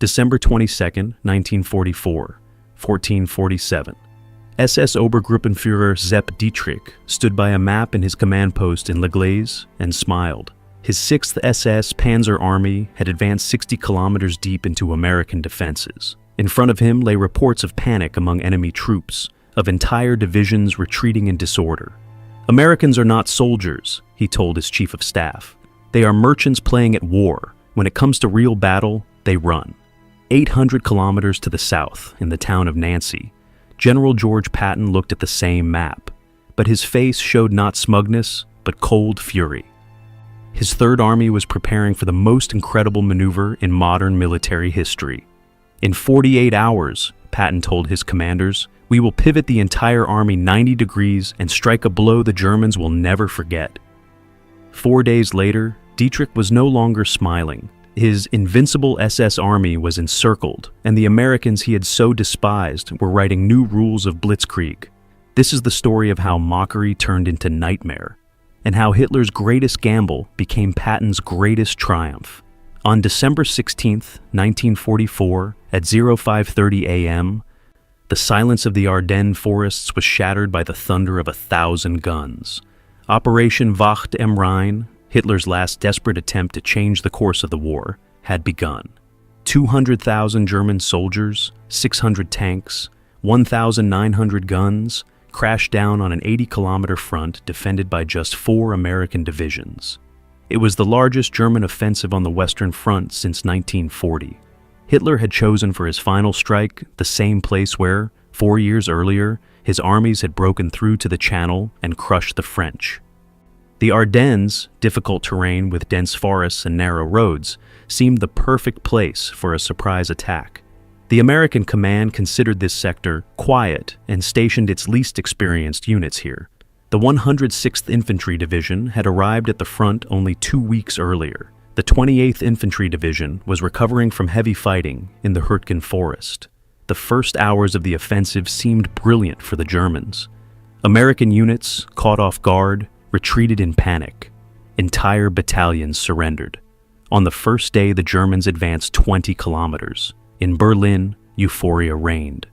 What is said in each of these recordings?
December 22, 1944, 1447. SS Obergruppenführer Sepp Dietrich stood by a map in his command post in L'Église and smiled. His 6th SS Panzer Army had advanced 60 kilometers deep into American defenses. In front of him lay reports of panic among enemy troops, of entire divisions retreating in disorder. "Americans are not soldiers," he told his chief of staff. "They are merchants playing at war. When it comes to real battle, they run." 800 kilometers to the south, in the town of Nancy, General George Patton looked at the same map, but his face showed not smugness, but cold fury. His Third Army was preparing for the most incredible maneuver in modern military history. "In 48 hours, Patton told his commanders, "we will pivot the entire army 90 degrees and strike a blow the Germans will never forget." 4 days later, Dietrich was no longer smiling. His invincible SS army was encircled, and the Americans he had so despised were writing new rules of blitzkrieg. This is the story of how Mockery turned into nightmare, and how Hitler's greatest gamble became Patton's greatest triumph. On December 16, 1944, at 05:30 a.m., the silence of the Ardennes forests was shattered by the thunder of 1,000 guns. Operation Wacht am Rhein, Hitler's last desperate attempt to change the course of the war, had begun. 200,000 German soldiers, 600 tanks, 1,900 guns crashed down on an 80-kilometer front defended by just 4 American divisions. It was the largest German offensive on the Western Front since 1940. Hitler had chosen for his final strike the same place where, 4 years earlier, his armies had broken through to the Channel and crushed the French. The Ardennes, difficult terrain with dense forests and narrow roads, seemed the perfect place for a surprise attack. The American command considered this sector quiet and stationed its least experienced units here. The 106th Infantry Division had arrived at the front only 2 weeks earlier. The 28th Infantry Division was recovering from heavy fighting in the Hürtgen Forest. The first hours of the offensive seemed brilliant for the Germans. American units, caught off guard, retreated in panic. Entire battalions surrendered. On the first day, the Germans advanced 20 kilometers. In Berlin, euphoria reigned.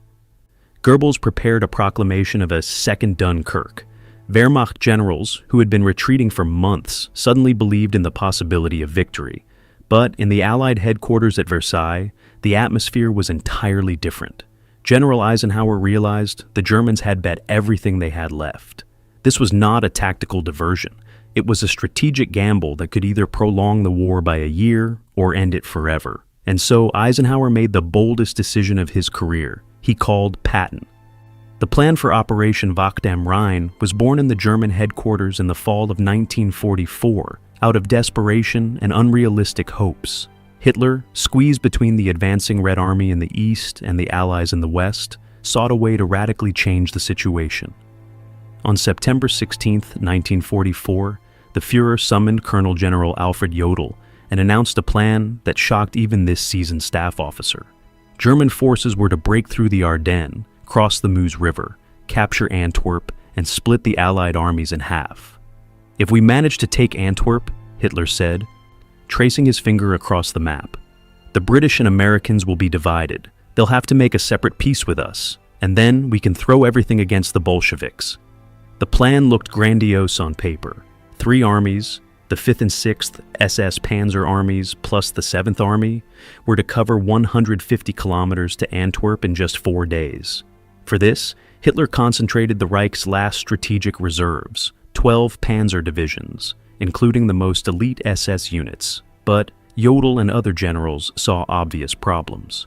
Goebbels prepared a proclamation of a second Dunkirk. Wehrmacht generals, who had been retreating for months, suddenly believed in the possibility of victory. But in the Allied headquarters at Versailles, the atmosphere was entirely different. General Eisenhower realized the Germans had bet everything they had left. This was not a tactical diversion. It was a strategic gamble that could either prolong the war by a year or end it forever. And so Eisenhower made the boldest decision of his career. He called Patton. The plan for Operation Wacht am Rhein was born in the German headquarters in the fall of 1944, out of desperation and unrealistic hopes. Hitler, squeezed between the advancing Red Army in the east and the Allies in the west, sought a way to radically change the situation. On September 16, 1944, the Führer summoned Colonel General Alfred Jodl and announced a plan that shocked even this seasoned staff officer. German forces were to break through the Ardennes, cross the Meuse River, capture Antwerp, and split the Allied armies in half. "If we manage to take Antwerp," Hitler said, tracing his finger across the map, "the British and Americans will be divided. They'll have to make a separate peace with us, and then we can throw everything against the Bolsheviks." The plan looked grandiose on paper. 3 armies, the 5th and 6th SS Panzer armies plus the 7th Army, were to cover 150 kilometers to Antwerp in just 4 days. For this, Hitler concentrated the Reich's last strategic reserves, 12 panzer divisions, including the most elite SS units, but Jodl and other generals saw obvious problems.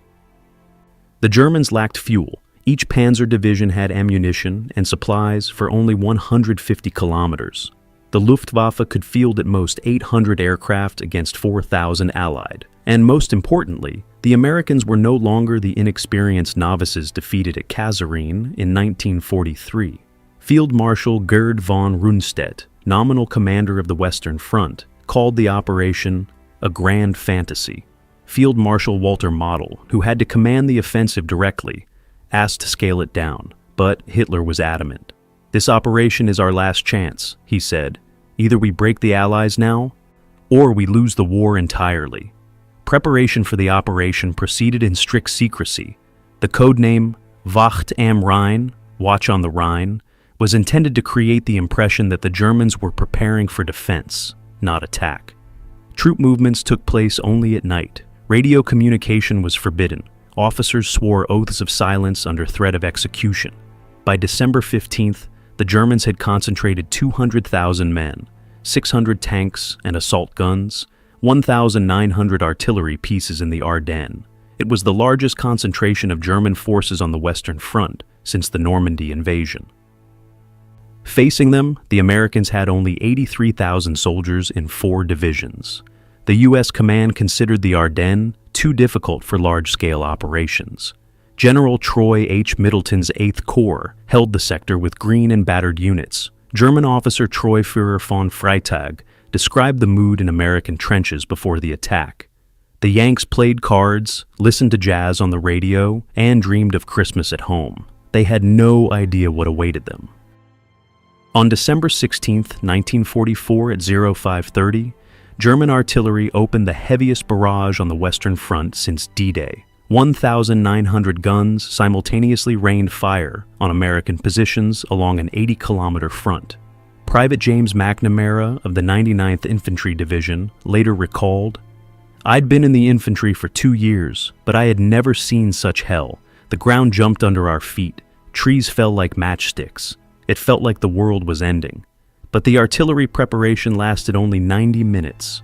The Germans lacked fuel. Each panzer division had ammunition and supplies for only 150 kilometers. The Luftwaffe could field at most 800 aircraft against 4,000 Allied. And most importantly, the Americans were no longer the inexperienced novices defeated at Kasserine in 1943. Field Marshal Gerd von Rundstedt, nominal commander of the Western Front, called the operation a grand fantasy. Field Marshal Walter Model, who had to command the offensive directly, asked to scale it down, but Hitler was adamant. "This operation is our last chance," he said. "Either we break the Allies now, or we lose the war entirely." Preparation for the operation proceeded in strict secrecy. The codename Wacht am Rhein, Watch on the Rhine, was intended to create the impression that the Germans were preparing for defense, not attack. Troop movements took place only at night. Radio communication was forbidden. Officers swore oaths of silence under threat of execution. By December 15th, the Germans had concentrated 200,000 men, 600 tanks and assault guns, 1,900 artillery pieces in the Ardennes. It was the largest concentration of German forces on the Western Front since the Normandy invasion. Facing them, the Americans had only 83,000 soldiers in 4 divisions. The U.S. command considered the Ardennes too difficult for large-scale operations. General Troy H. Middleton's 8th Corps held the sector with green and battered units. German officer Troy Führer von Freytag described the mood in American trenches before the attack. The Yanks played cards, listened to jazz on the radio, and dreamed of Christmas at home. They had no idea what awaited them. On December 16, 1944 at 0530, German artillery opened the heaviest barrage on the Western Front since D-Day. 1,900 guns simultaneously rained fire on American positions along an 80-kilometer front. Private James McNamara of the 99th Infantry Division later recalled, "I'd been in the infantry for 2 years, but I had never seen such hell. The ground jumped under our feet. Trees fell like matchsticks. It felt like the world was ending. But the artillery preparation lasted only 90 minutes.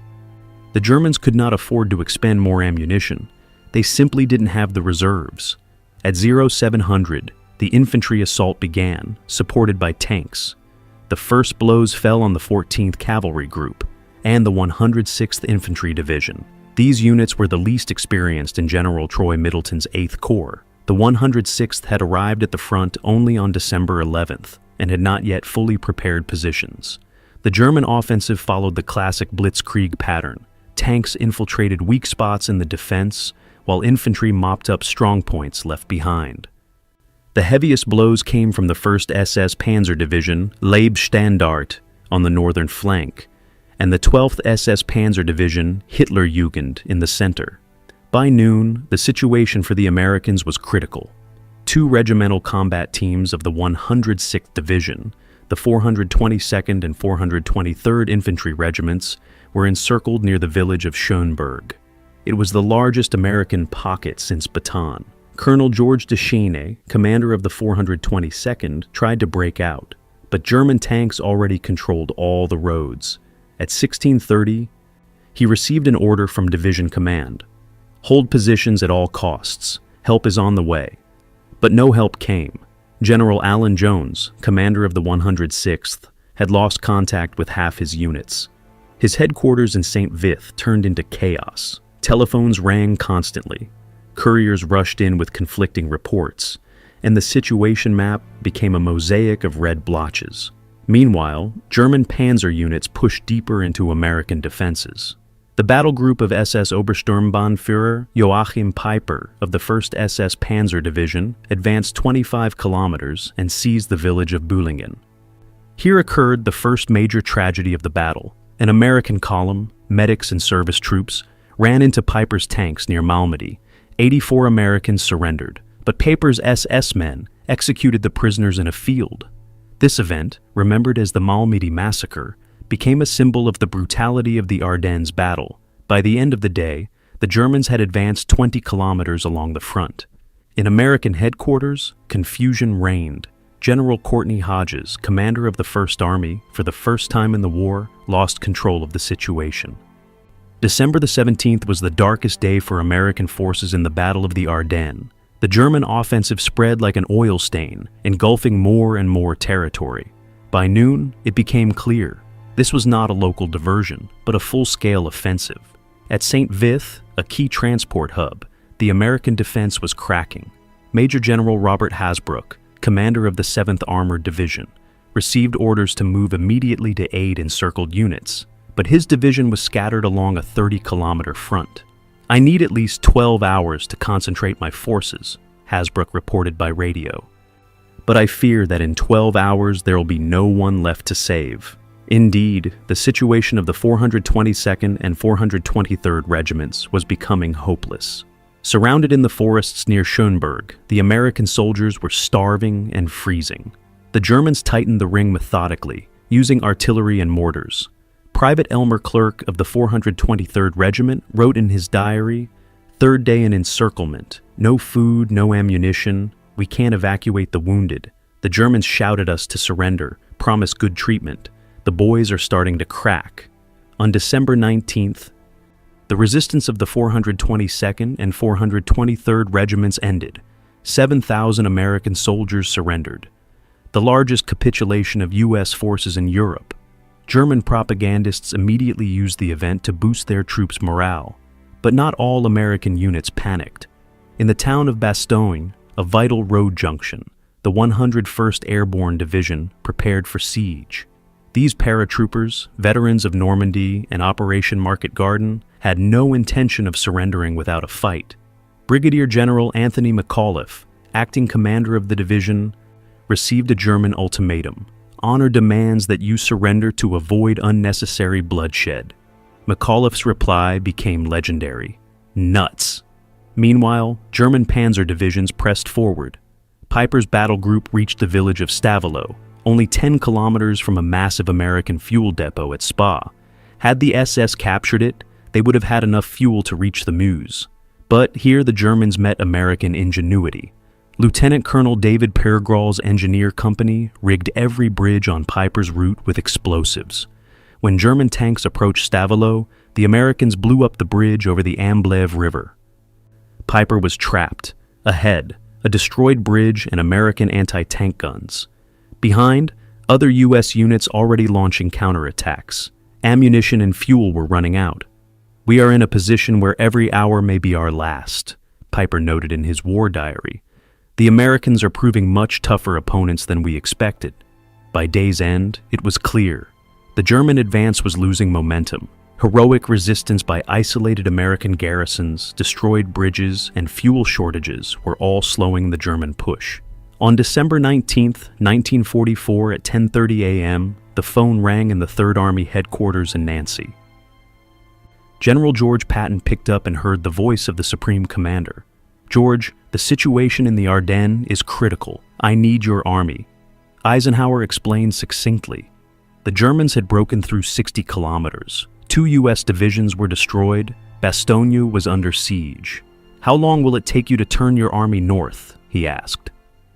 The Germans could not afford to expend more ammunition. They simply didn't have the reserves. At 0700, the infantry assault began, supported by tanks. The first blows fell on the 14th Cavalry Group and the 106th Infantry Division. These units were the least experienced in General Troy Middleton's 8th Corps. The 106th had arrived at the front only on December 11th and had not yet fully prepared positions. The German offensive followed the classic blitzkrieg pattern. Tanks infiltrated weak spots in the defense, while infantry mopped up strong points left behind. The heaviest blows came from the 1st SS Panzer Division, Leibstandarte, on the northern flank, and the 12th SS Panzer Division, Hitlerjugend, in the center. By noon, the situation for the Americans was critical. 2 regimental combat teams of the 106th Division, the 422nd and 423rd Infantry Regiments, were encircled near the village of Schönberg. It was the largest American pocket since Bastogne. Colonel George Deschênes, commander of the 422nd, tried to break out, but German tanks already controlled all the roads. At 1630, he received an order from Division Command. Hold positions at all costs. Help is on the way. But no help came. General Alan Jones, commander of the 106th, had lost contact with half his units. His headquarters in St. Vith turned into chaos. Telephones rang constantly. Couriers rushed in with conflicting reports, and the situation map became a mosaic of red blotches. Meanwhile, German panzer units pushed deeper into American defenses. The battle group of SS Obersturmbannführer Joachim Peiper of the 1st SS Panzer Division advanced 25 kilometers and seized the village of Bühlingen. Here occurred the first major tragedy of the battle. An American column, medics and service troops, ran into Peiper's tanks near Malmedy. 84 Americans surrendered, but Peiper's SS men executed the prisoners in a field. This event, remembered as the Malmedy Massacre, became a symbol of the brutality of the Ardennes battle. By the end of the day, the Germans had advanced 20 kilometers along the front. In American headquarters, confusion reigned. General Courtney Hodges, commander of the 1st Army, for the first time in the war, lost control of the situation. December the 17th was the darkest day for American forces in the Battle of the Ardennes. The German offensive spread like an oil stain, engulfing more and more territory. By noon, it became clear. This was not a local diversion, but a full-scale offensive. At St. Vith, a key transport hub, the American defense was cracking. Major General Robert Hasbrouck, commander of the 7th Armored Division, received orders to move immediately to aid encircled units, but his division was scattered along a 30-kilometer front. "I need at least 12 hours to concentrate my forces," Hasbrouck reported by radio. "But I fear that in 12 hours there will be no one left to save. Indeed, the situation of the 422nd and 423rd Regiments was becoming hopeless. Surrounded in the forests near Schönberg, the American soldiers were starving and freezing. The Germans tightened the ring methodically, using artillery and mortars. Private Elmer Clerk of the 423rd Regiment wrote in his diary, "Third day in encirclement. No food, no ammunition. We can't evacuate the wounded. The Germans shouted us to surrender, promised good treatment. The boys are starting to crack." On December 19th, the resistance of the 422nd and 423rd Regiments ended. 7,000 American soldiers surrendered. The largest capitulation of U.S. forces in Europe. German propagandists immediately used the event to boost their troops' morale. But not all American units panicked. In the town of Bastogne, a vital road junction, the 101st Airborne Division prepared for siege. These paratroopers, veterans of Normandy and Operation Market Garden, had no intention of surrendering without a fight. Brigadier General Anthony McAuliffe, acting commander of the division, received a German ultimatum. Honor demands that you surrender to avoid unnecessary bloodshed. McAuliffe's reply became legendary. Nuts. Meanwhile, German panzer divisions pressed forward. Piper's battle group reached the village of Stavelot, only 10 kilometers from a massive American fuel depot at Spa. Had the SS captured it, they would have had enough fuel to reach the Meuse. But here the Germans met American ingenuity. Lieutenant Colonel David Pergrall's engineer company rigged every bridge on Piper's route with explosives. When German tanks approached Stavelot, the Americans blew up the bridge over the Amblève River. Piper was trapped. Ahead, a destroyed bridge and American anti-tank guns. Behind, other U.S. units already launching counterattacks. Ammunition and fuel were running out. "We are in a position where every hour may be our last," Piper noted in his war diary. "The Americans are proving much tougher opponents than we expected." By day's end, it was clear. The German advance was losing momentum. Heroic resistance by isolated American garrisons, destroyed bridges, and fuel shortages were all slowing the German push. On December 19th, 1944 at 10:30 a.m., the phone rang in the 3rd Army headquarters in Nancy. General George Patton picked up and heard the voice of the Supreme Commander. "George, the situation in the Ardennes is critical. I need your army." Eisenhower explained succinctly. The Germans had broken through 60 kilometers. 2 U.S. divisions were destroyed. Bastogne was under siege. "How long will it take you to turn your army north?" he asked.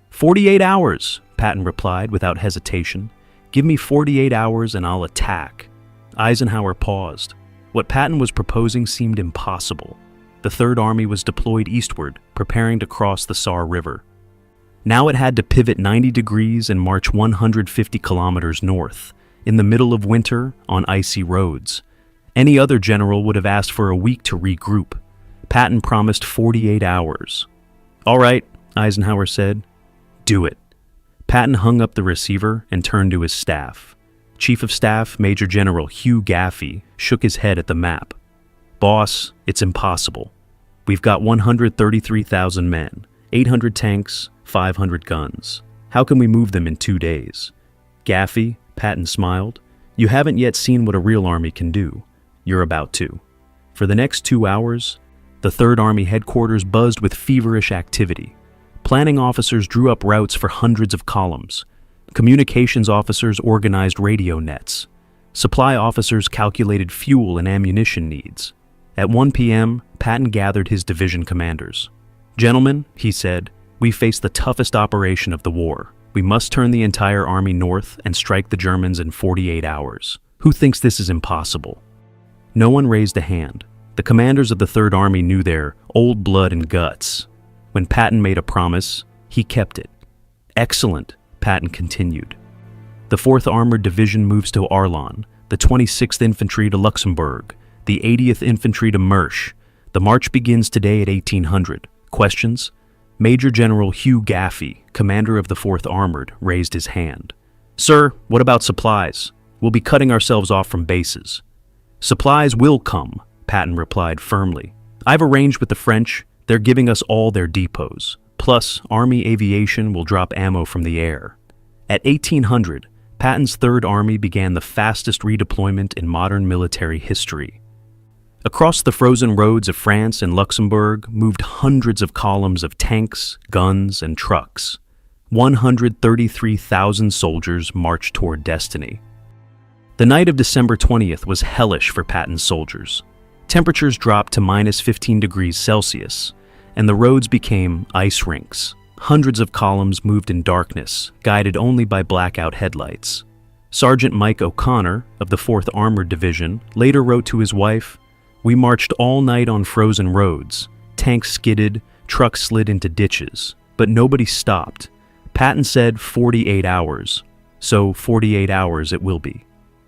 48 hours, Patton replied without hesitation. "Give me 48 hours and I'll attack." Eisenhower paused. What Patton was proposing seemed impossible. The Third Army was deployed eastward, preparing to cross the Saar River. Now it had to pivot 90 degrees and march 150 kilometers north, in the middle of winter, on icy roads. Any other general would have asked for a week to regroup. Patton promised 48 hours. "All right," Eisenhower said. "Do it." Patton hung up the receiver and turned to his staff. Chief of Staff Major General Hugh Gaffey shook his head at the map. "Boss, it's impossible. We've got 133,000 men, 800 tanks, 500 guns. How can we move them in 2 days?" "Gaffey," Patton smiled, "you haven't yet seen what a real army can do. You're about to." For the next 2 hours, the Third Army headquarters buzzed with feverish activity. Planning officers drew up routes for hundreds of columns. Communications officers organized radio nets. Supply officers calculated fuel and ammunition needs. At 1 p.m., Patton gathered his division commanders. "Gentlemen," he said, "we face the toughest operation of the war. We must turn the entire army north and strike the Germans in 48 hours. Who thinks this is impossible?" No one raised a hand. The commanders of the Third Army knew their old blood and guts. When Patton made a promise, he kept it. "Excellent," Patton continued. The 4th Armored Division moves to Arlon, the 26th Infantry to Luxembourg, the 80th Infantry to Mersch. The march begins today at 1800. Questions? Major General Hugh Gaffey, commander of the 4th Armored, raised his hand. "Sir, what about supplies? We'll be cutting ourselves off from bases." "Supplies will come," Patton replied firmly. "I've arranged with the French. They're giving us all their depots. Plus, Army aviation will drop ammo from the air." At 1800, Patton's Third Army began the fastest redeployment in modern military history. Across the frozen roads of France and Luxembourg moved hundreds of columns of tanks, guns, and trucks. 133,000 soldiers marched toward destiny. The night of December 20th was hellish for Patton's soldiers. Temperatures dropped to -15 degrees Celsius, and the roads became ice rinks. Hundreds of columns moved in darkness, guided only by blackout headlights. Sergeant Mike O'Connor of the 4th Armored Division later wrote to his wife, "We marched all night on frozen roads. Tanks skidded, trucks slid into ditches, but nobody stopped. Patton said 48 hours, so 48 hours it will be."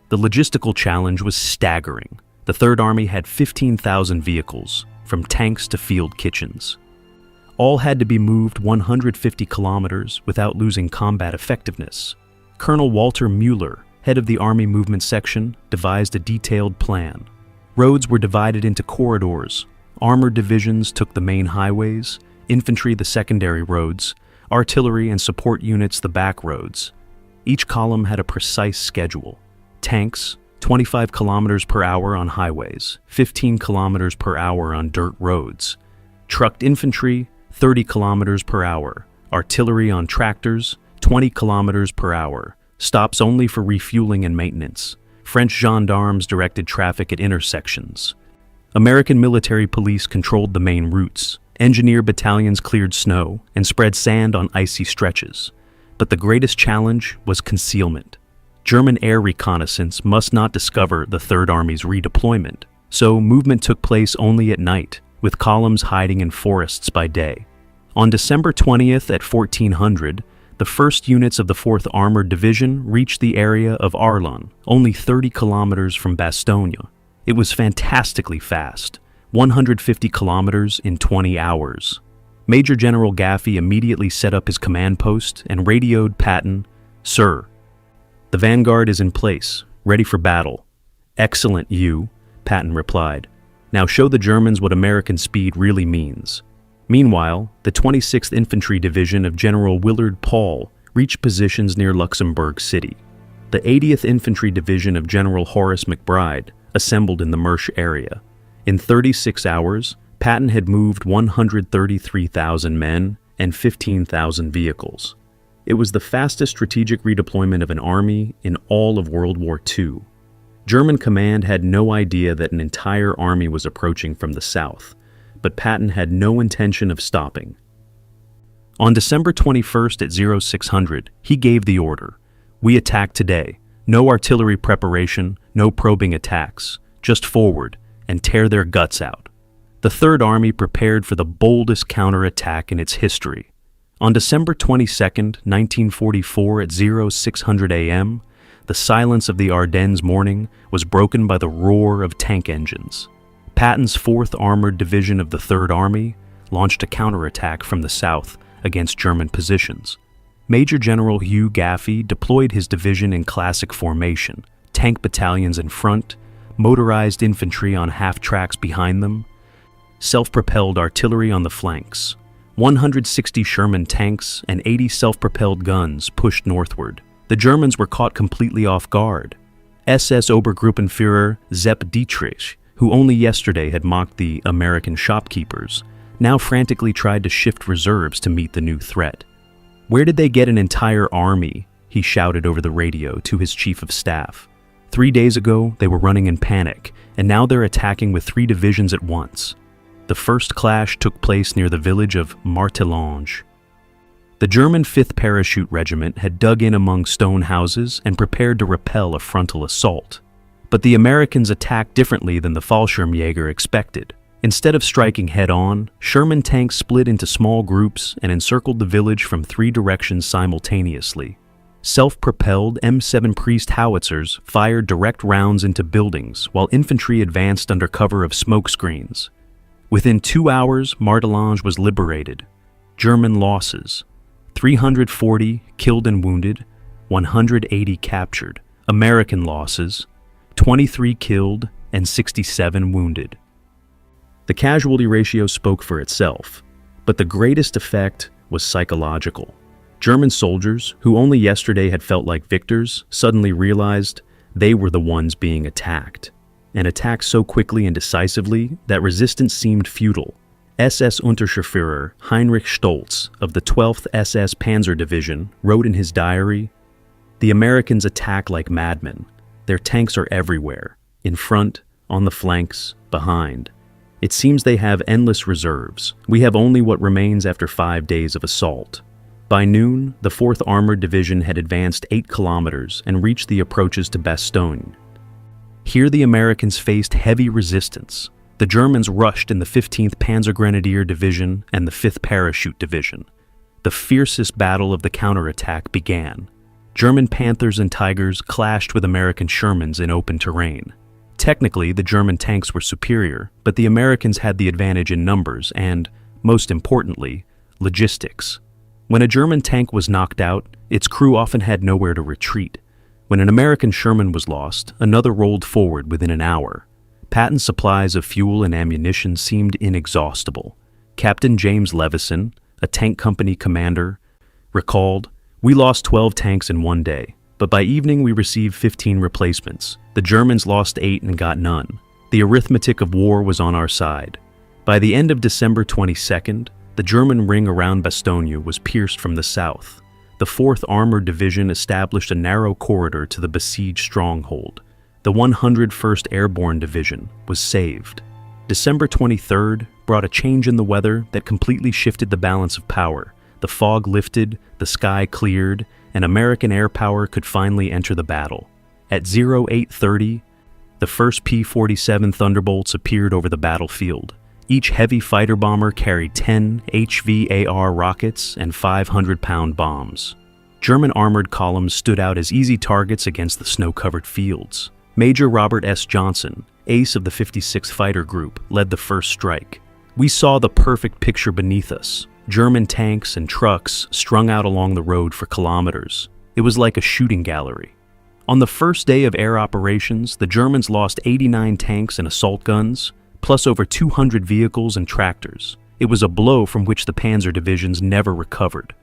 The logistical challenge was staggering. The Third Army had 15,000 vehicles, from tanks to field kitchens. All had to be moved 150 kilometers without losing combat effectiveness. Colonel Walter Mueller, head of the Army Movement Section, devised a detailed plan. Roads were divided into corridors. Armored divisions took the main highways, infantry the secondary roads, artillery and support units the back roads. Each column had a precise schedule. Tanks, 25 kilometers per hour on highways, 15 kilometers per hour on dirt roads. Trucked infantry, 30 kilometers per hour. Artillery on tractors, 20 kilometers per hour. Stops only for refueling and maintenance. French gendarmes directed traffic at intersections. American military police controlled the main routes. Engineer battalions cleared snow and spread sand on icy stretches. But the greatest challenge was concealment. German air reconnaissance must not discover the Third Army's redeployment, so movement took place only at night, with columns hiding in forests by day. On December 20th at 1400, the first units of the 4th Armored Division reached the area of Ardennes, only 30 kilometers from Bastogne. It was fantastically fast, 150 kilometers in 20 hours. Major General Gaffey immediately set up his command post and radioed Patton, "Sir, the vanguard is in place, ready for battle." "Excellent, you," Patton replied. "Now show the Germans what American speed really means." Meanwhile, the 26th Infantry Division of General Willard Paul reached positions near Luxembourg City. The 80th Infantry Division of General Horace McBride assembled in the Mersch area. In 36 hours, Patton had moved 133,000 men and 15,000 vehicles. It was the fastest strategic redeployment of an army in all of World War II. German command had no idea that an entire army was approaching from the south, but Patton had no intention of stopping. On December 21st at 0600, he gave the order, "We attack today. No artillery preparation, no probing attacks. Just forward and tear their guts out." The Third Army prepared for the boldest counterattack in its history. On December 22nd, 1944 at 0600 a.m., the silence of the Ardennes morning was broken by the roar of tank engines. Patton's 4th Armored Division of the Third Army launched a counterattack from the south against German positions. Major General Hugh Gaffey deployed his division in classic formation, tank battalions in front, motorized infantry on half-tracks behind them, self-propelled artillery on the flanks. 160 Sherman tanks and 80 self-propelled guns pushed northward. The Germans were caught completely off guard. SS Obergruppenführer Sepp Dietrich, who only yesterday had mocked the American shopkeepers, now frantically tried to shift reserves to meet the new threat. "Where did they get an entire army?" he shouted over the radio to his chief of staff. 3 days ago, they were running in panic, and now they're attacking with 3 divisions at once. The first clash took place near the village of Martelange. The German 5th Parachute Regiment had dug in among stone houses and prepared to repel a frontal assault. But the Americans attacked differently than the Fallschirmjäger expected. Instead of striking head-on, Sherman tanks split into small groups and encircled the village from 3 directions simultaneously. Self-propelled M7 Priest howitzers fired direct rounds into buildings while infantry advanced under cover of smoke screens. Within 2 hours, Martelange was liberated. German losses: 340 killed and wounded, 180 captured. American losses: 23 killed and 67 wounded. The casualty ratio spoke for itself, but the greatest effect was psychological. German soldiers, who only yesterday had felt like victors, suddenly realized they were the ones being attacked, and attacked so quickly and decisively that resistance seemed futile. SS Untersturmführer Heinrich Stolz of the 12th SS Panzer Division wrote in his diary, "The Americans attack like madmen. Their tanks are everywhere, in front, on the flanks, behind. It seems they have endless reserves. We have only what remains after 5 days of assault." By noon, the 4th Armored Division had advanced 8 kilometers and reached the approaches to Bastogne. Here the Americans faced heavy resistance. The Germans rushed in the 15th Panzergrenadier Division and the 5th Parachute Division. The fiercest battle of the counterattack began. German Panthers and Tigers clashed with American Shermans in open terrain. Technically, the German tanks were superior, but the Americans had the advantage in numbers and, most importantly, logistics. When a German tank was knocked out, its crew often had nowhere to retreat. When an American Sherman was lost, another rolled forward within an hour. Patton's supplies of fuel and ammunition seemed inexhaustible. Captain James Levison, a tank company commander, recalled, "We lost 12 tanks in one day, but by evening we received 15 replacements. The Germans lost 8 and got none. The arithmetic of war was on our side." By the end of December 22nd, the German ring around Bastogne was pierced from the south. The 4th Armored Division established a narrow corridor to the besieged stronghold. The 101st Airborne Division was saved. December 23rd brought a change in the weather that completely shifted the balance of power. The fog lifted, the sky cleared, and American air power could finally enter the battle. At 0830, the first P-47 Thunderbolts appeared over the battlefield. Each heavy fighter bomber carried 10 HVAR rockets and 500-pound bombs. German armored columns stood out as easy targets against the snow-covered fields. Major Robert S. Johnson, ace of the 56th Fighter Group, led the first strike. We saw the perfect picture beneath us, German tanks and trucks strung out along the road for kilometers. It was like a shooting gallery. On the first day of air operations, the Germans lost 89 tanks and assault guns, plus over 200 vehicles and tractors. It was a blow from which the panzer divisions never recovered.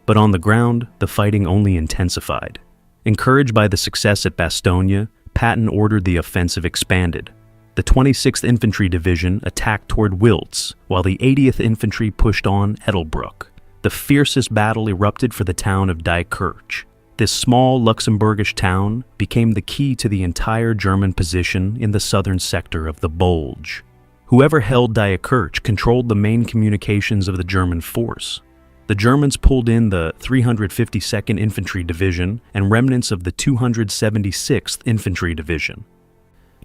But on the ground, the fighting only intensified. Encouraged by the success at Bastogne, Patton ordered the offensive expanded. The 26th Infantry Division attacked toward Wiltz, while the 80th Infantry pushed on Edelbruck. The fiercest battle erupted for the town of Diekirch. This small Luxembourgish town became the key to the entire German position in the southern sector of the Bulge. Whoever held Diekirch controlled the main communications of the German force. The Germans pulled in the 352nd Infantry Division and remnants of the 276th Infantry Division.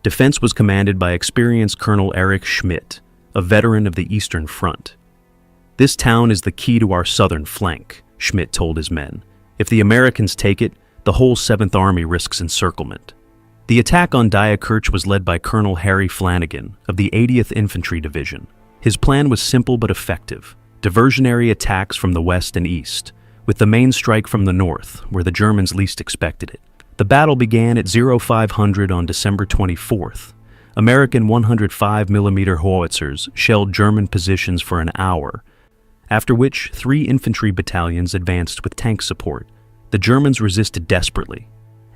Defense was commanded by experienced Colonel Erich Schmidt, a veteran of the Eastern Front. "This town is the key to our southern flank," Schmidt told his men. "If the Americans take it, the whole 7th Army risks encirclement." The attack on Diekirch was led by Colonel Harry Flanagan of the 80th Infantry Division. His plan was simple but effective. Diversionary attacks from the west and east, with the main strike from the north, where the Germans least expected it. The battle began at 0500 on December 24th. American 105mm howitzers shelled German positions for an hour, after which 3 infantry battalions advanced with tank support. The Germans resisted desperately.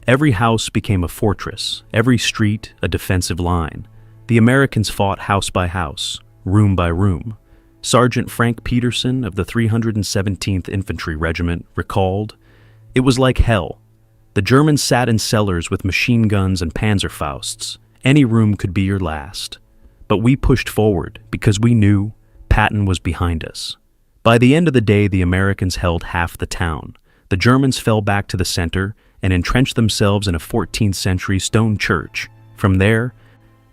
Every house became a fortress, every street a defensive line. The Americans fought house by house, room by room. Sergeant Frank Peterson of the 317th Infantry Regiment recalled, "It was like hell. The Germans sat in cellars with machine guns and Panzerfausts. Any room could be your last. But we pushed forward because we knew Patton was behind us." By the end of the day, the Americans held half the town. The Germans fell back to the center and entrenched themselves in a 14th century stone church. From there,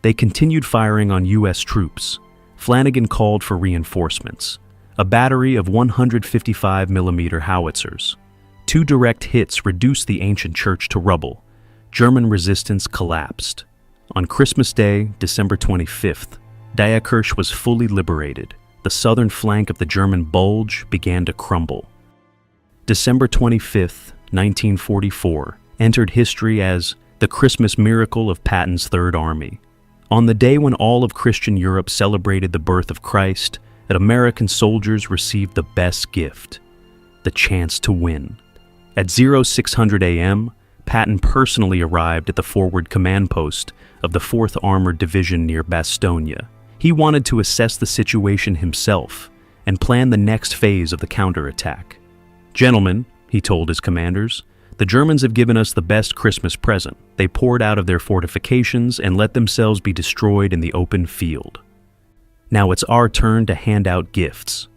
they continued firing on U.S. troops. Flanagan called for reinforcements, a battery of 155mm howitzers. 2 direct hits reduced the ancient church to rubble. German resistance collapsed. On Christmas Day, December 25th, Diekirch was fully liberated. The southern flank of the German Bulge began to crumble. December 25th, 1944, entered history as the Christmas miracle of Patton's Third Army. On the day when all of Christian Europe celebrated the birth of Christ, American soldiers received the best gift. the chance to win. At 0600 a.m., Patton personally arrived at the forward command post of the 4th Armored Division near Bastogne. He wanted to assess the situation himself and plan the next phase of the counterattack. "Gentlemen," he told his commanders, "the Germans have given us the best Christmas present. They poured out of their fortifications and let themselves be destroyed in the open field. Now it's our turn to hand out gifts."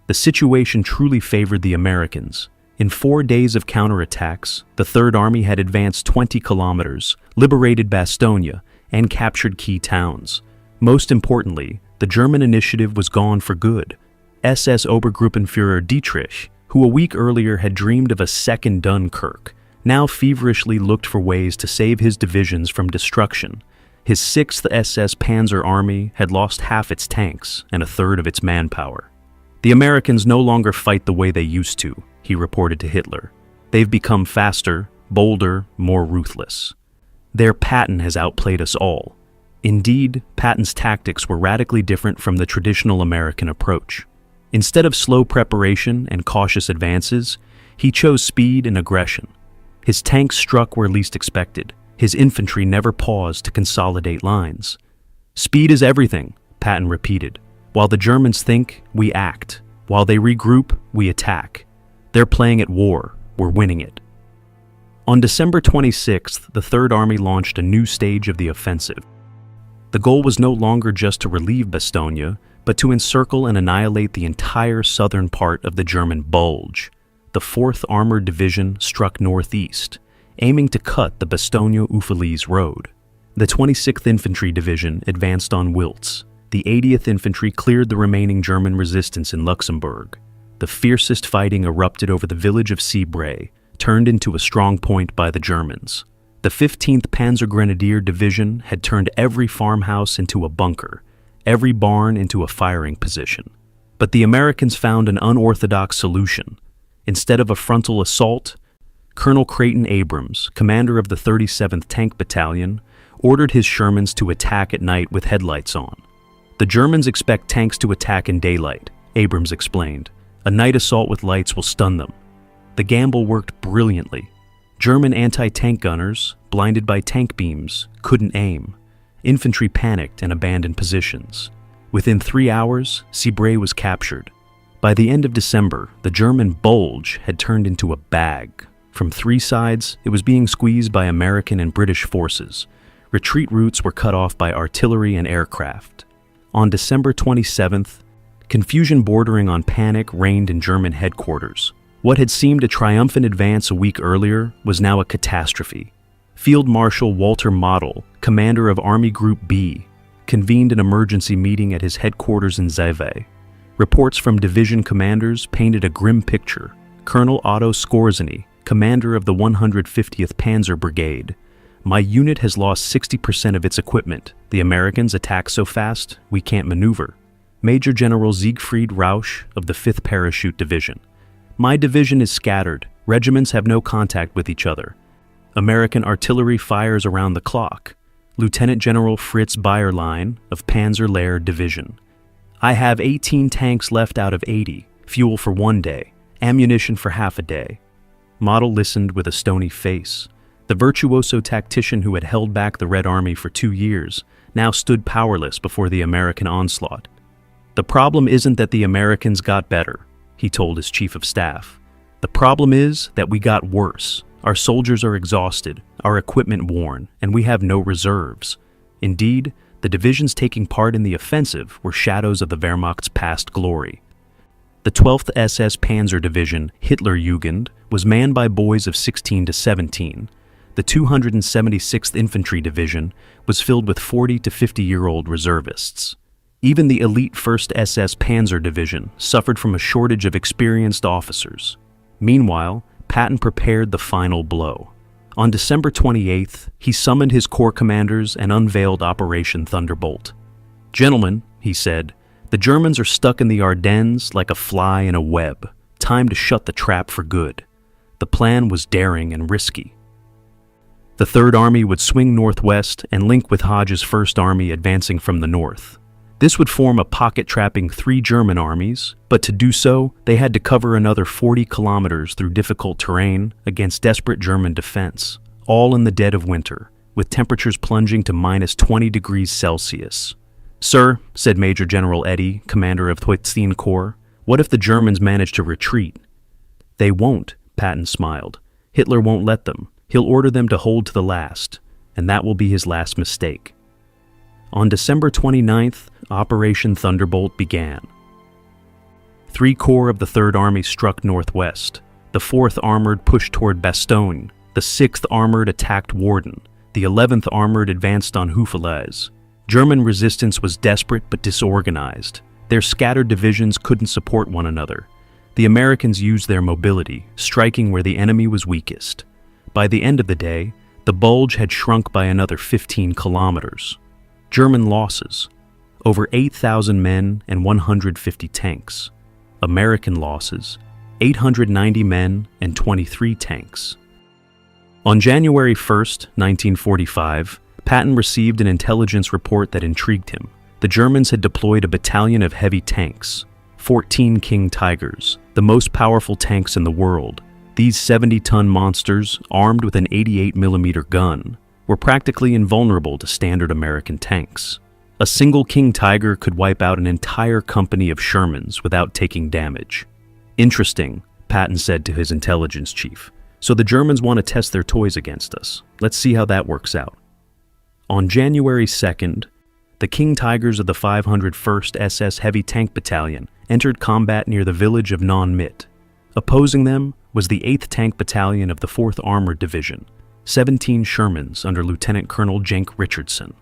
The situation truly favored the Americans. In 4 days of counterattacks, the Third Army had advanced 20 kilometers, liberated Bastogne, and captured key towns. Most importantly, the German initiative was gone for good. SS Obergruppenführer Dietrich, who a week earlier had dreamed of a second Dunkirk, now feverishly looked for ways to save his divisions from destruction. His 6th SS Panzer Army had lost half its tanks and a third of its manpower. "The Americans no longer fight the way they used to," he reported to Hitler. "They've become faster, bolder, more ruthless. Their Patton has outplayed us all." Indeed, Patton's tactics were radically different from the traditional American approach. Instead of slow preparation and cautious advances, he chose speed and aggression. His tanks struck where least expected. His infantry never paused to consolidate lines. "Speed is everything," Patton repeated. "While the Germans think, we act. While they regroup, we attack. They're playing at war. We're winning it." On December 26th, the Third Army launched a new stage of the offensive. The goal was no longer just to relieve Bastogne, but to encircle and annihilate the entire southern part of the German Bulge. The 4th Armored Division struck northeast, aiming to cut the Bastogne-Uffalise road. The 26th Infantry Division advanced on Wiltz. The 80th Infantry cleared the remaining German resistance in Luxembourg. The fiercest fighting erupted over the village of Cibray, turned into a strong point by the Germans. The 15th Panzer Grenadier Division had turned every farmhouse into a bunker, every barn into a firing position. But the Americans found an unorthodox solution. Instead of a frontal assault, Colonel Creighton Abrams, commander of the 37th Tank Battalion, ordered his Shermans to attack at night with headlights on. "The Germans expect tanks to attack in daylight," Abrams explained. "A night assault with lights will stun them." The gamble worked brilliantly. German anti-tank gunners, blinded by tank beams, couldn't aim. Infantry panicked and abandoned positions. Within 3 hours, Cibray was captured. By the end of December, the German Bulge had turned into a bag. From 3 sides, it was being squeezed by American and British forces. Retreat routes were cut off by artillery and aircraft. On December 27th, confusion bordering on panic reigned in German headquarters. What had seemed a triumphant advance a week earlier was now a catastrophe. Field Marshal Walter Model, commander of Army Group B, convened an emergency meeting at his headquarters in Zeve. Reports from division commanders painted a grim picture. Colonel Otto Skorzeny, commander of the 150th Panzer Brigade. "My unit has lost 60% of its equipment. The Americans attack so fast, we can't maneuver." Major General Siegfried Rausch of the 5th Parachute Division. "My division is scattered. Regiments have no contact with each other. American artillery fires around the clock." Lieutenant General Fritz Bayerlein of Panzer Lehr Division. "I have 18 tanks left out of 80, fuel for 1 day, ammunition for half a day." Model listened with a stony face. The virtuoso tactician who had held back the Red Army for 2 years now stood powerless before the American onslaught. "The problem isn't that the Americans got better," he told his chief of staff. "The problem is that we got worse. Our soldiers are exhausted, our equipment worn, and we have no reserves." Indeed, the divisions taking part in the offensive were shadows of the Wehrmacht's past glory. The 12th SS Panzer Division, Hitlerjugend, was manned by boys of 16 to 17. The 276th Infantry Division was filled with 40 to 50-year-old reservists. Even the elite 1st SS Panzer Division suffered from a shortage of experienced officers. Meanwhile, Patton prepared the final blow. On December 28th, he summoned his corps commanders and unveiled Operation Thunderbolt. "Gentlemen," he said, "the Germans are stuck in the Ardennes like a fly in a web. Time to shut the trap for good." The plan was daring and risky. The Third Army would swing northwest and link with Hodge's First Army advancing from the north. This would form a pocket trapping 3 German armies, but to do so, they had to cover another 40 kilometers through difficult terrain against desperate German defense, all in the dead of winter, with temperatures plunging to minus 20 degrees Celsius. "Sir," said Major General Eddy, commander of 13th Corps, "what if the Germans manage to retreat?" "They won't," Patton smiled. "Hitler won't let them. He'll order them to hold to the last, and that will be his last mistake." On December 29th, Operation Thunderbolt began. 3 corps of the 3rd Army struck northwest. The 4th Armored pushed toward Bastogne. The 6th Armored attacked Warden. The 11th Armored advanced on Hubris. German resistance was desperate but disorganized. Their scattered divisions couldn't support one another. The Americans used their mobility, striking where the enemy was weakest. By the end of the day, the Bulge had shrunk by another 15 kilometers. German losses: over 8,000 men and 150 tanks. American losses: 890 men and 23 tanks. On January 1st, 1945, Patton received an intelligence report that intrigued him. The Germans had deployed a battalion of heavy tanks, 14 King Tigers, the most powerful tanks in the world. These 70-ton monsters, armed with an 88mm gun, were practically invulnerable to standard American tanks. A single King Tiger could wipe out an entire company of Shermans without taking damage. "Interesting," Patton said to his intelligence chief. "So the Germans want to test their toys against us. Let's see how that works out." On January 2nd, the King Tigers of the 501st SS Heavy Tank Battalion entered combat near the village of Non-Mit. Opposing them was the 8th Tank Battalion of the 4th Armored Division, 17 Shermans under Lieutenant Colonel Jenk Richardson.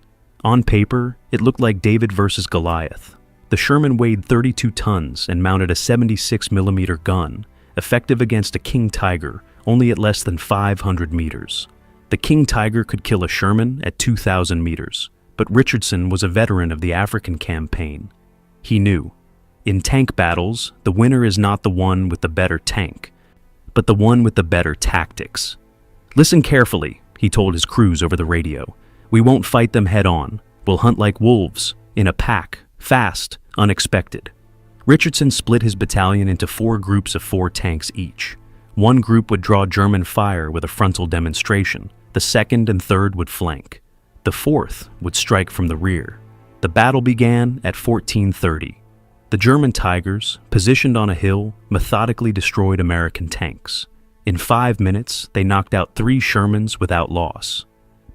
On paper, it looked like David versus Goliath. The Sherman weighed 32 tons and mounted a 76mm gun, effective against a King Tiger only at less than 500 meters. The King Tiger could kill a Sherman at 2,000 meters, but Richardson was a veteran of the African campaign. He knew, in tank battles, the winner is not the one with the better tank, but the one with the better tactics. "Listen carefully," he told his crews over the radio. "We won't fight them head-on. We'll hunt like wolves, in a pack, fast, unexpected." Richardson split his battalion into 4 groups of 4 tanks each. One group would draw German fire with a frontal demonstration. The 2nd and 3rd would flank. The 4th would strike from the rear. The battle began at 14:30. The German Tigers, positioned on a hill, methodically destroyed American tanks. In 5 minutes, they knocked out 3 Shermans without loss.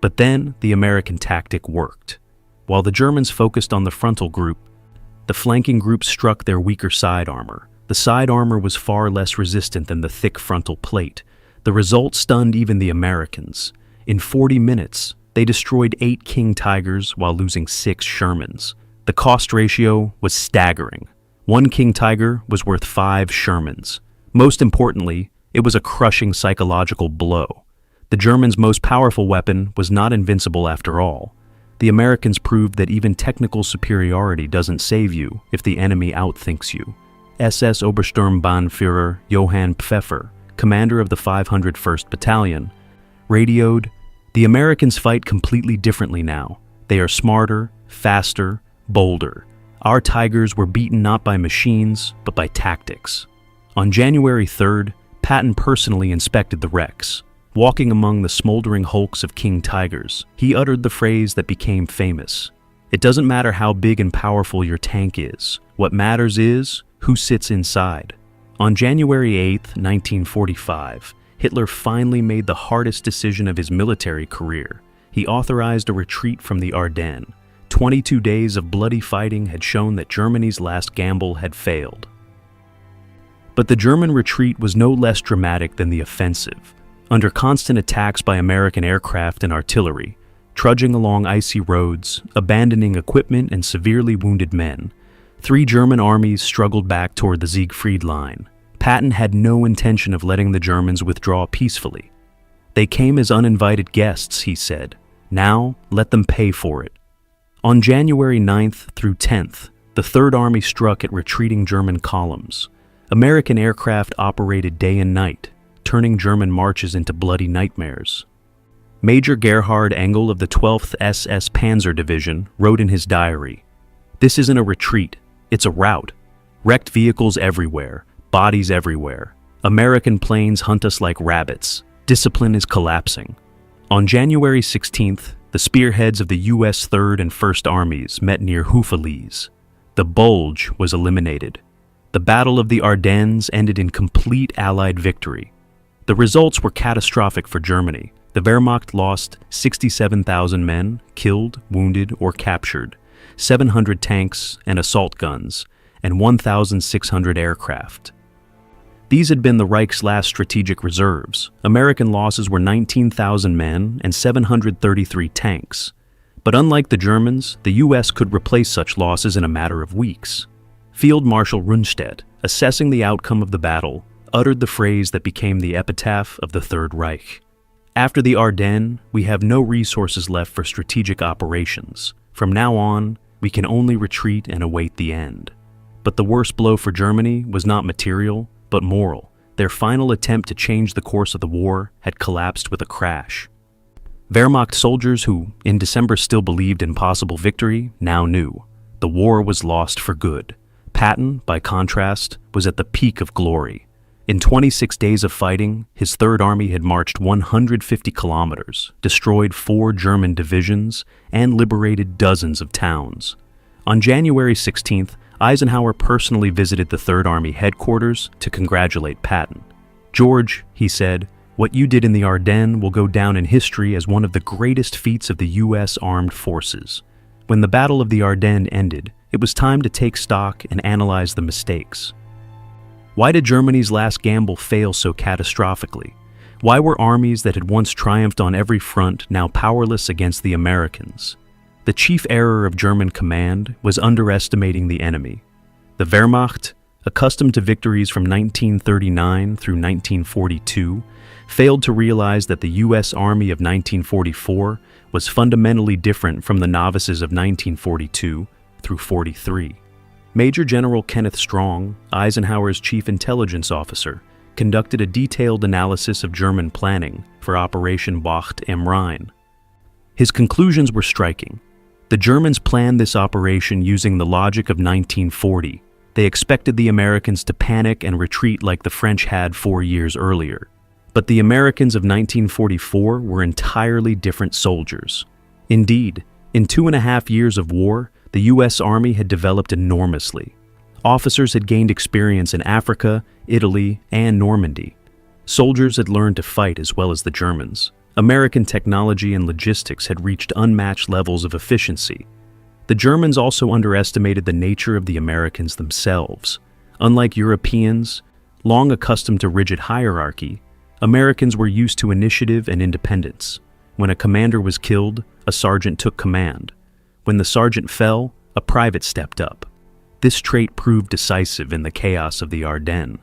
But then, the American tactic worked. While the Germans focused on the frontal group, the flanking group struck their weaker side armor. The side armor was far less resistant than the thick frontal plate. The result stunned even the Americans. In 40 minutes, they destroyed 8 King Tigers while losing 6 Shermans. The cost ratio was staggering. 1 King Tiger was worth 5 Shermans. Most importantly, it was a crushing psychological blow. The Germans' most powerful weapon was not invincible after all. The Americans proved that even technical superiority doesn't save you if the enemy outthinks you. SS Obersturmbannführer Johann Pfeffer, commander of the 501st Battalion, radioed, "The Americans fight completely differently now. They are smarter, faster, bolder. Our Tigers were beaten not by machines, but by tactics." On January 3rd, Patton personally inspected the wrecks. Walking among the smoldering hulks of King Tigers, he uttered the phrase that became famous. "It doesn't matter how big and powerful your tank is. What matters is who sits inside." On January 8, 1945, Hitler finally made the hardest decision of his military career. He authorized a retreat from the Ardennes. 22 days of bloody fighting had shown that Germany's last gamble had failed. But the German retreat was no less dramatic than the offensive. Under constant attacks by American aircraft and artillery, trudging along icy roads, abandoning equipment and severely wounded men, 3 German armies struggled back toward the Siegfried Line. Patton had no intention of letting the Germans withdraw peacefully. "They came as uninvited guests," he said. "Now, let them pay for it." On January 9th through 10th, the 3rd Army struck at retreating German columns. American aircraft operated day and night, turning German marches into bloody nightmares. Major Gerhard Engel of the 12th SS Panzer Division wrote in his diary, This isn't a retreat, it's a rout. Wrecked vehicles everywhere, bodies everywhere. American planes hunt us like rabbits. Discipline is collapsing. On January 16th, the spearheads of the U.S. 3rd and 1st Armies met near Houffalize. The Bulge was eliminated. The Battle of the Ardennes ended in complete Allied victory. The results were catastrophic for Germany. The Wehrmacht lost 67,000 men, killed, wounded, or captured, 700 tanks and assault guns, and 1,600 aircraft. These had been the Reich's last strategic reserves. American losses were 19,000 men and 733 tanks. But unlike the Germans, the U.S. could replace such losses in a matter of weeks. Field Marshal Rundstedt, assessing the outcome of the battle, uttered the phrase that became the epitaph of the Third Reich. After the Ardennes, we have no resources left for strategic operations. From now on, we can only retreat and await the end. But the worst blow for Germany was not material, but moral. Their final attempt to change the course of the war had collapsed with a crash. Wehrmacht soldiers who, in December, still believed in possible victory, now knew. The war was lost for good. Patton, by contrast, was at the peak of glory. In 26 days of fighting, his Third Army had marched 150 kilometers, destroyed 4 German divisions, and liberated dozens of towns. On January 16th, Eisenhower personally visited the Third Army headquarters to congratulate Patton. "George," he said, "what you did in the Ardennes will go down in history as one of the greatest feats of the U.S. Armed Forces." When the Battle of the Ardennes ended, it was time to take stock and analyze the mistakes. Why did Germany's last gamble fail so catastrophically? Why were armies that had once triumphed on every front now powerless against the Americans? The chief error of German command was underestimating the enemy. The Wehrmacht, accustomed to victories from 1939 through 1942, failed to realize that the U.S. Army of 1944 was fundamentally different from the novices of 1942 through 43. Major General Kenneth Strong, Eisenhower's chief intelligence officer, conducted a detailed analysis of German planning for Operation Wacht am Rhein. His conclusions were striking. The Germans planned this operation using the logic of 1940. They expected the Americans to panic and retreat like the French had 4 years earlier. But the Americans of 1944 were entirely different soldiers. Indeed, in 2.5 years of war, the U.S. Army had developed enormously. Officers had gained experience in Africa, Italy, and Normandy. Soldiers had learned to fight as well as the Germans. American technology and logistics had reached unmatched levels of efficiency. The Germans also underestimated the nature of the Americans themselves. Unlike Europeans, long accustomed to rigid hierarchy, Americans were used to initiative and independence. When a commander was killed, a sergeant took command. When the sergeant fell, a private stepped up. This trait proved decisive in the chaos of the Ardennes.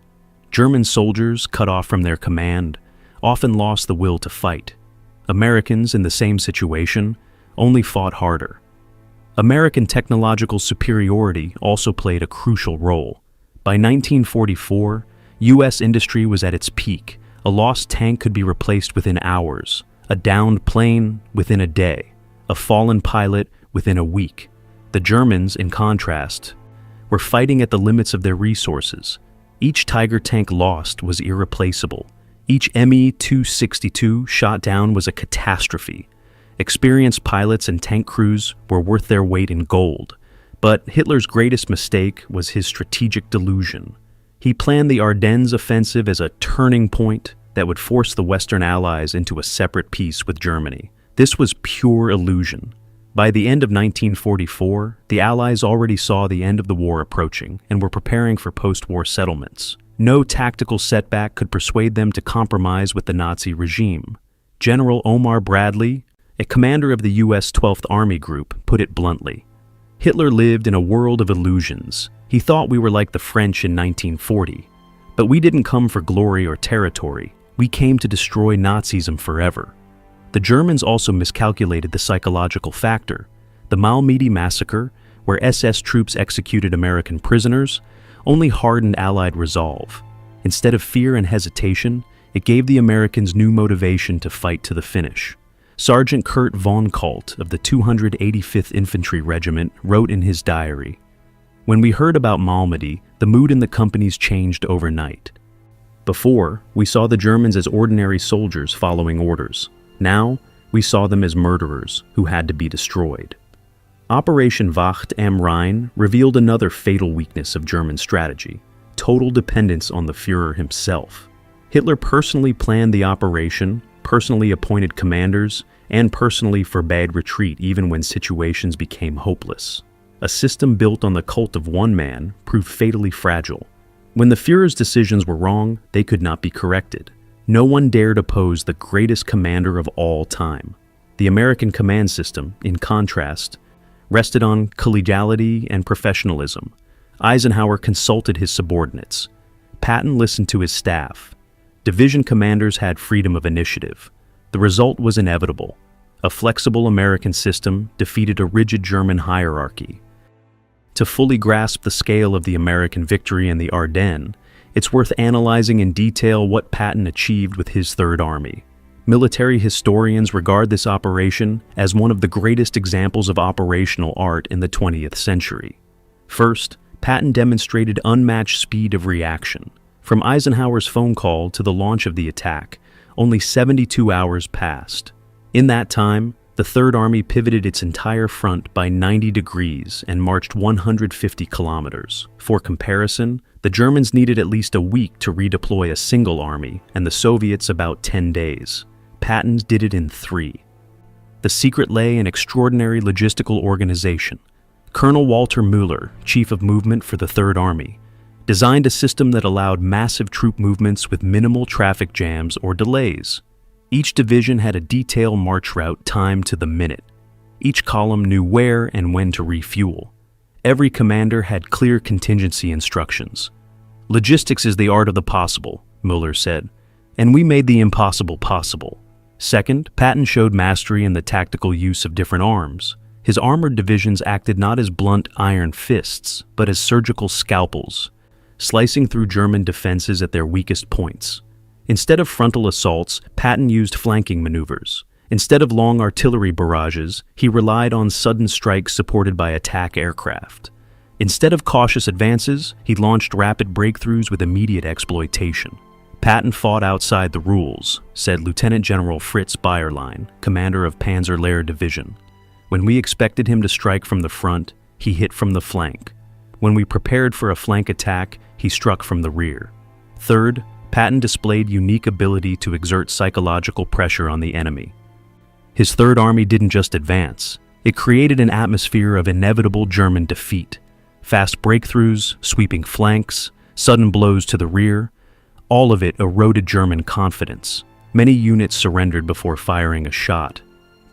German soldiers, cut off from their command, often lost the will to fight. Americans, in the same situation, only fought harder. American technological superiority also played a crucial role. By 1944, U.S. industry was at its peak. A lost tank could be replaced within hours, a downed plane within a day, a fallen pilot within a week. The Germans, in contrast, were fighting at the limits of their resources. Each Tiger tank lost was irreplaceable. Each Me-262 shot down was a catastrophe. Experienced pilots and tank crews were worth their weight in gold. But Hitler's greatest mistake was his strategic delusion. He planned the Ardennes offensive as a turning point that would force the Western Allies into a separate peace with Germany. This was pure illusion. By the end of 1944, the Allies already saw the end of the war approaching and were preparing for post-war settlements. No tactical setback could persuade them to compromise with the Nazi regime. General Omar Bradley, a commander of the U.S. 12th Army Group, put it bluntly. Hitler lived in a world of illusions. He thought we were like the French in 1940. But we didn't come for glory or territory. We came to destroy Nazism forever. The Germans also miscalculated the psychological factor. The Malmedy Massacre, where SS troops executed American prisoners, only hardened Allied resolve. Instead of fear and hesitation, it gave the Americans new motivation to fight to the finish. Sergeant Kurt von Kalt of the 285th Infantry Regiment wrote in his diary, "When we heard about Malmedy, the mood in the companies changed overnight. Before, we saw the Germans as ordinary soldiers following orders. Now, we saw them as murderers who had to be destroyed." Operation Wacht am Rhein revealed another fatal weakness of German strategy: total dependence on the Führer himself. Hitler personally planned the operation, personally appointed commanders, and personally forbade retreat even when situations became hopeless. A system built on the cult of one man proved fatally fragile. When the Führer's decisions were wrong, they could not be corrected. No one dared oppose the greatest commander of all time. The American command system, in contrast, rested on collegiality and professionalism. Eisenhower consulted his subordinates. Patton listened to his staff. Division commanders had freedom of initiative. The result was inevitable. A flexible American system defeated a rigid German hierarchy. To fully grasp the scale of the American victory in the Ardennes, it's worth analyzing in detail what Patton achieved with his Third Army. Military historians regard this operation as one of the greatest examples of operational art in the 20th century. First, Patton demonstrated unmatched speed of reaction. From Eisenhower's phone call to the launch of the attack, only 72 hours passed. In that time, the Third Army pivoted its entire front by 90 degrees and marched 150 kilometers. For comparison, the Germans needed at least a week to redeploy a single army, and the Soviets about 10 days. Patton did it in 3. The secret lay in extraordinary logistical organization. Colonel Walter Müller, chief of movement for the Third Army, designed a system that allowed massive troop movements with minimal traffic jams or delays. Each division had a detailed march route timed to the minute. Each column knew where and when to refuel. Every commander had clear contingency instructions. "Logistics is the art of the possible," Müller said, "and we made the impossible possible." Second, Patton showed mastery in the tactical use of different arms. His armored divisions acted not as blunt iron fists, but as surgical scalpels, slicing through German defenses at their weakest points. Instead of frontal assaults, Patton used flanking maneuvers. Instead of long artillery barrages, he relied on sudden strikes supported by attack aircraft. Instead of cautious advances, he launched rapid breakthroughs with immediate exploitation. Patton fought outside the rules, said Lieutenant General Fritz Bayerlein, commander of Panzer Lehr Division. When we expected him to strike from the front, he hit from the flank. When we prepared for a flank attack, he struck from the rear. Third, Patton displayed unique ability to exert psychological pressure on the enemy. His Third Army didn't just advance, it created an atmosphere of inevitable German defeat. Fast breakthroughs, sweeping flanks, sudden blows to the rear, all of it eroded German confidence. Many units surrendered before firing a shot.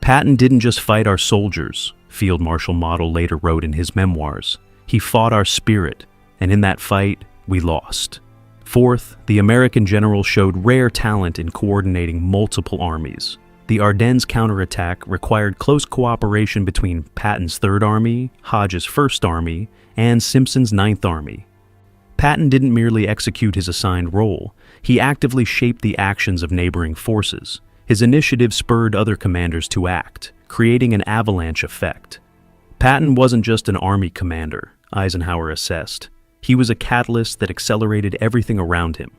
Patton didn't just fight our soldiers, Field Marshal Model later wrote in his memoirs. He fought our spirit, and in that fight, we lost. Fourth, the American general showed rare talent in coordinating multiple armies. The Ardennes counterattack required close cooperation between Patton's Third Army, Hodge's First Army, and Simpson's Ninth Army. Patton didn't merely execute his assigned role, he actively shaped the actions of neighboring forces. His initiative spurred other commanders to act, creating an avalanche effect. Patton wasn't just an army commander, Eisenhower assessed. He was a catalyst that accelerated everything around him.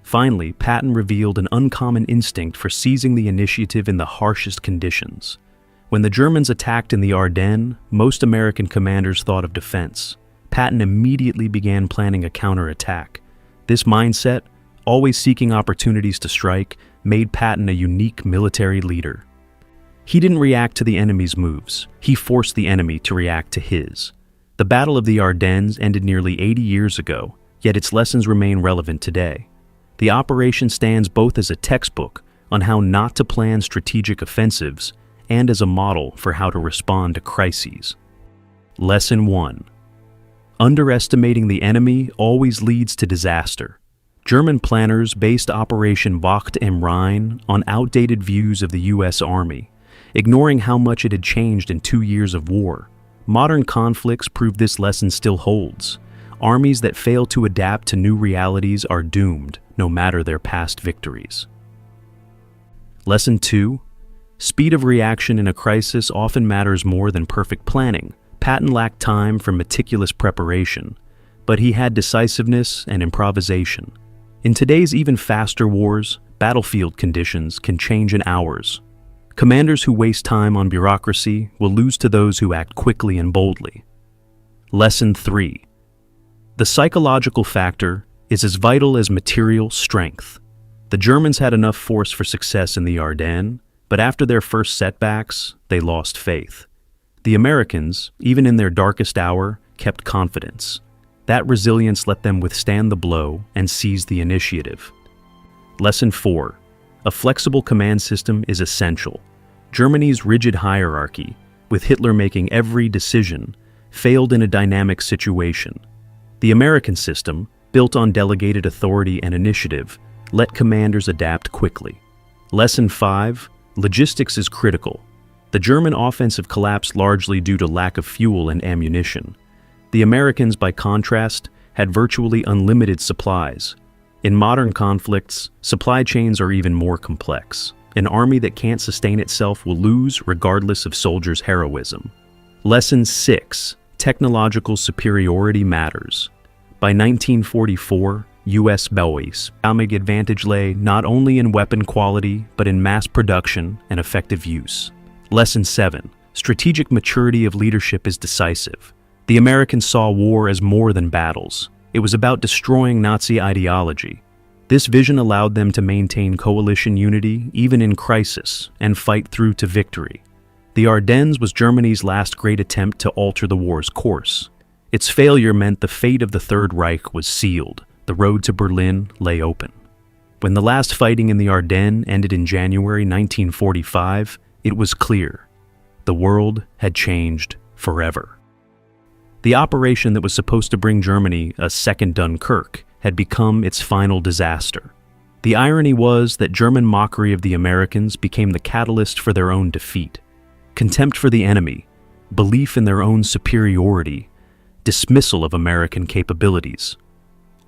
Finally, Patton revealed an uncommon instinct for seizing the initiative in the harshest conditions. When the Germans attacked in the Ardennes, most American commanders thought of defense. Patton immediately began planning a counterattack. This mindset, always seeking opportunities to strike, made Patton a unique military leader. He didn't react to the enemy's moves, he forced the enemy to react to his. The Battle of the Ardennes ended nearly 80 years ago, yet its lessons remain relevant today. The operation stands both as a textbook on how not to plan strategic offensives and as a model for how to respond to crises. Lesson 1. Underestimating the enemy always leads to disaster. German planners based Operation Wacht am Rhein on outdated views of the U.S. Army, ignoring how much it had changed in 2 years of war. Modern conflicts prove this lesson still holds. Armies that fail to adapt to new realities are doomed, no matter their past victories. Lesson 2. Speed of reaction in a crisis often matters more than perfect planning. Patton lacked time for meticulous preparation, but he had decisiveness and improvisation. In today's even faster wars, battlefield conditions can change in hours. Commanders who waste time on bureaucracy will lose to those who act quickly and boldly. Lesson 3. The psychological factor is as vital as material strength. The Germans had enough force for success in the Ardennes, but after their first setbacks, they lost faith. The Americans, even in their darkest hour, kept confidence. That resilience let them withstand the blow and seize the initiative. Lesson 4. A flexible command system is essential. Germany's rigid hierarchy, with Hitler making every decision, failed in a dynamic situation. The American system, built on delegated authority and initiative, let commanders adapt quickly. Lesson 5. Logistics is critical. The German offensive collapsed largely due to lack of fuel and ammunition. The Americans, by contrast, had virtually unlimited supplies. In modern conflicts, supply chains are even more complex. An army that can't sustain itself will lose regardless of soldiers' heroism. Lesson 6. Technological superiority matters. By 1944, U.S. Boeing's economic advantage lay not only in weapon quality, but in mass production and effective use. Lesson 7. Strategic maturity of leadership is decisive. The Americans saw war as more than battles. It was about destroying Nazi ideology. This vision allowed them to maintain coalition unity even in crisis and fight through to victory. The Ardennes was Germany's last great attempt to alter the war's course. Its failure meant the fate of the Third Reich was sealed. The road to Berlin lay open. When the last fighting in the Ardennes ended in January 1945, it was clear. The world had changed forever. The operation that was supposed to bring Germany a second Dunkirk had become its final disaster. The irony was that German mockery of the Americans became the catalyst for their own defeat. Contempt for the enemy, belief in their own superiority, dismissal of American capabilities.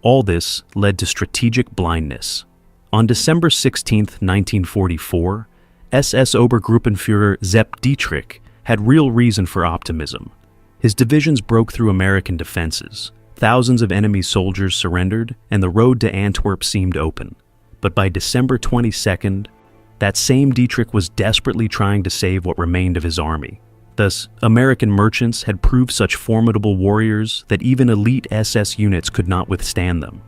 All this led to strategic blindness. On December 16, 1944, SS Obergruppenführer Sepp Dietrich had real reason for optimism. His divisions broke through American defenses. Thousands of enemy soldiers surrendered, and the road to Antwerp seemed open. But by December 22nd, that same Dietrich was desperately trying to save what remained of his army. Thus, American merchants had proved such formidable warriors that even elite SS units could not withstand them.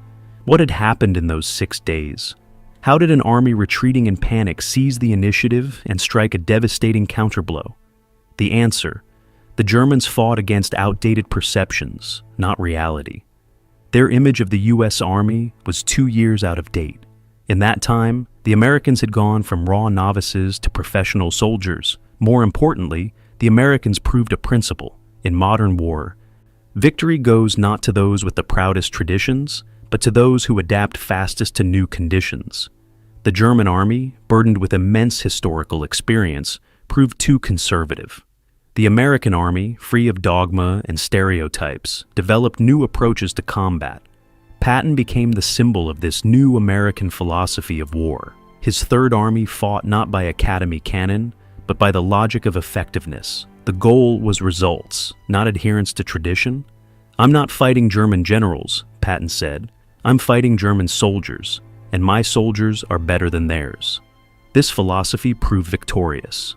What had happened in those 6 days? How did an army retreating in panic seize the initiative and strike a devastating counterblow? The answer: the Germans fought against outdated perceptions, not reality. Their image of the U.S. Army was 2 years out of date. In that time, the Americans had gone from raw novices to professional soldiers. More importantly, the Americans proved a principle. In modern war, victory goes not to those with the proudest traditions, but to those who adapt fastest to new conditions. The German army, burdened with immense historical experience, proved too conservative. The American army, free of dogma and stereotypes, developed new approaches to combat. Patton became the symbol of this new American philosophy of war. His Third Army fought not by academy canon, but by the logic of effectiveness. The goal was results, not adherence to tradition. "I'm not fighting German generals," Patton said. "I'm fighting German soldiers, and my soldiers are better than theirs." This philosophy proved victorious.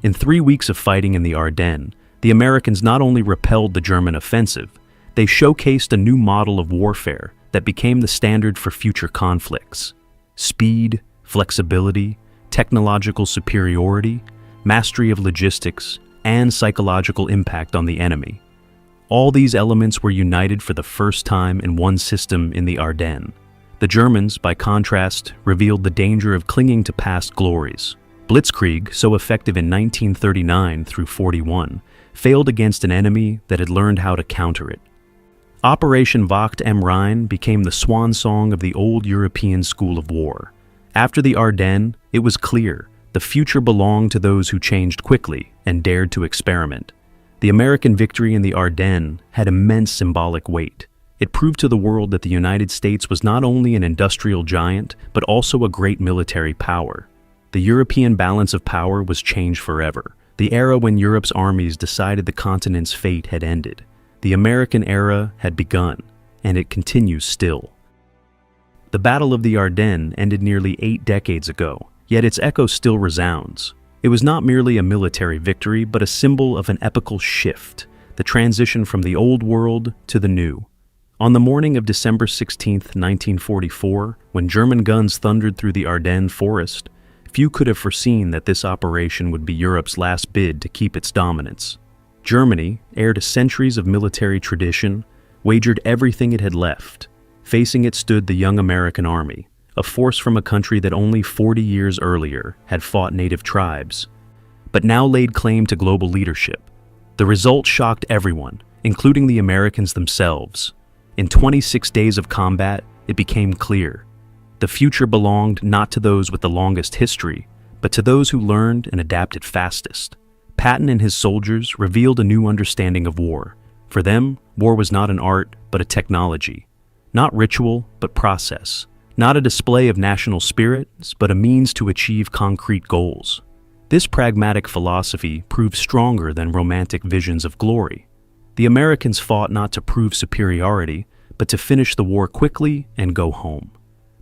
In 3 weeks of fighting in the Ardennes, the Americans not only repelled the German offensive, they showcased a new model of warfare that became the standard for future conflicts. Speed, flexibility, technological superiority, mastery of logistics, and psychological impact on the enemy. All these elements were united for the first time in one system in the Ardennes. The Germans, by contrast, revealed the danger of clinging to past glories. Blitzkrieg, so effective in 1939 through 41, failed against an enemy that had learned how to counter it. Operation Wacht am Rhein became the swan song of the old European school of war. After the Ardennes, it was clear the future belonged to those who changed quickly and dared to experiment. The American victory in the Ardennes had immense symbolic weight. It proved to the world that the United States was not only an industrial giant, but also a great military power. The European balance of power was changed forever. The era when Europe's armies decided the continent's fate had ended. The American era had begun, and it continues still. The Battle of the Ardennes ended nearly 8 decades ago, yet its echo still resounds. It was not merely a military victory, but a symbol of an epical shift, the transition from the old world to the new. On the morning of December 16, 1944, when German guns thundered through the Ardennes forest, few could have foreseen that this operation would be Europe's last bid to keep its dominance. Germany, heir to centuries of military tradition, wagered everything it had left. Facing it stood the young American army, a force from a country that only 40 years earlier had fought native tribes, but now laid claim to global leadership. The result shocked everyone, including the Americans themselves. In 26 days of combat, it became clear. The future belonged not to those with the longest history, but to those who learned and adapted fastest. Patton and his soldiers revealed a new understanding of war. For them, war was not an art, but a technology. Not ritual, but process. Not a display of national spirit, but a means to achieve concrete goals. This pragmatic philosophy proved stronger than romantic visions of glory. The Americans fought not to prove superiority, but to finish the war quickly and go home.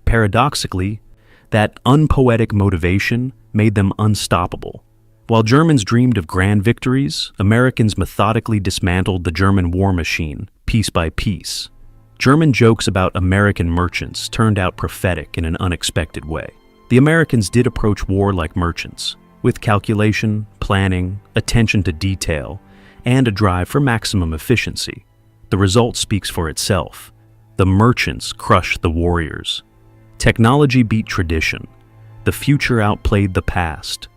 Paradoxically, that unpoetic motivation made them unstoppable. While Germans dreamed of grand victories, Americans methodically dismantled the German war machine, piece by piece. German jokes about American merchants turned out prophetic in an unexpected way. The Americans did approach war like merchants, with calculation, planning, attention to detail, and a drive for maximum efficiency. The result speaks for itself. The merchants crushed the warriors. Technology beat tradition. The future outplayed the past.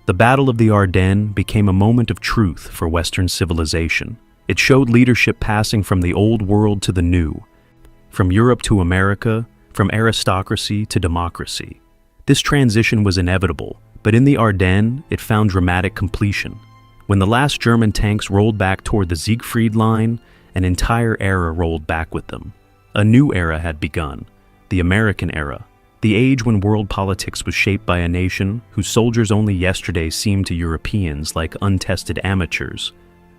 The Battle of the Ardennes became a moment of truth for Western civilization. It showed leadership passing from the old world to the new, from Europe to America, from aristocracy to democracy. This transition was inevitable, but in the Ardennes, it found dramatic completion. When the last German tanks rolled back toward the Siegfried Line, an entire era rolled back with them. A new era had begun, the American era, the age when world politics was shaped by a nation whose soldiers only yesterday seemed to Europeans like untested amateurs.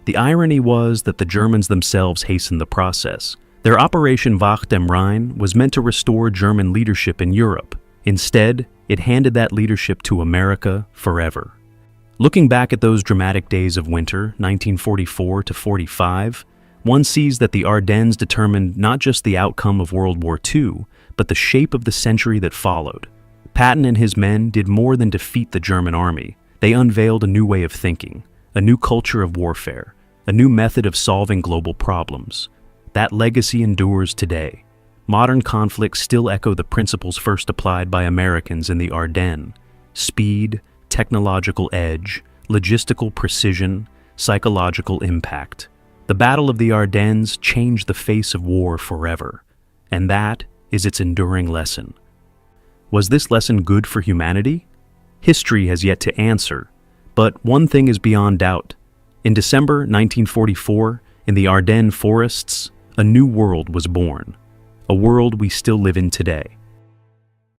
The irony was that the Germans themselves hastened the process. Their Operation Wacht am Rhein was meant to restore German leadership in Europe. Instead, it handed that leadership to America forever. Looking back at those dramatic days of winter, 1944 to 45, one sees that the Ardennes determined not just the outcome of World War II, but the shape of the century that followed. Patton and his men did more than defeat the German army. They unveiled a new way of thinking, a new culture of warfare, a new method of solving global problems. That legacy endures today. Modern conflicts still echo the principles first applied by Americans in the Ardennes: speed, technological edge, logistical precision, psychological impact. The Battle of the Ardennes changed the face of war forever, and that is its enduring lesson. Was this lesson good for humanity? History has yet to answer, but one thing is beyond doubt. In December 1944, in the Ardennes forests, a new world was born, a world we still live in today.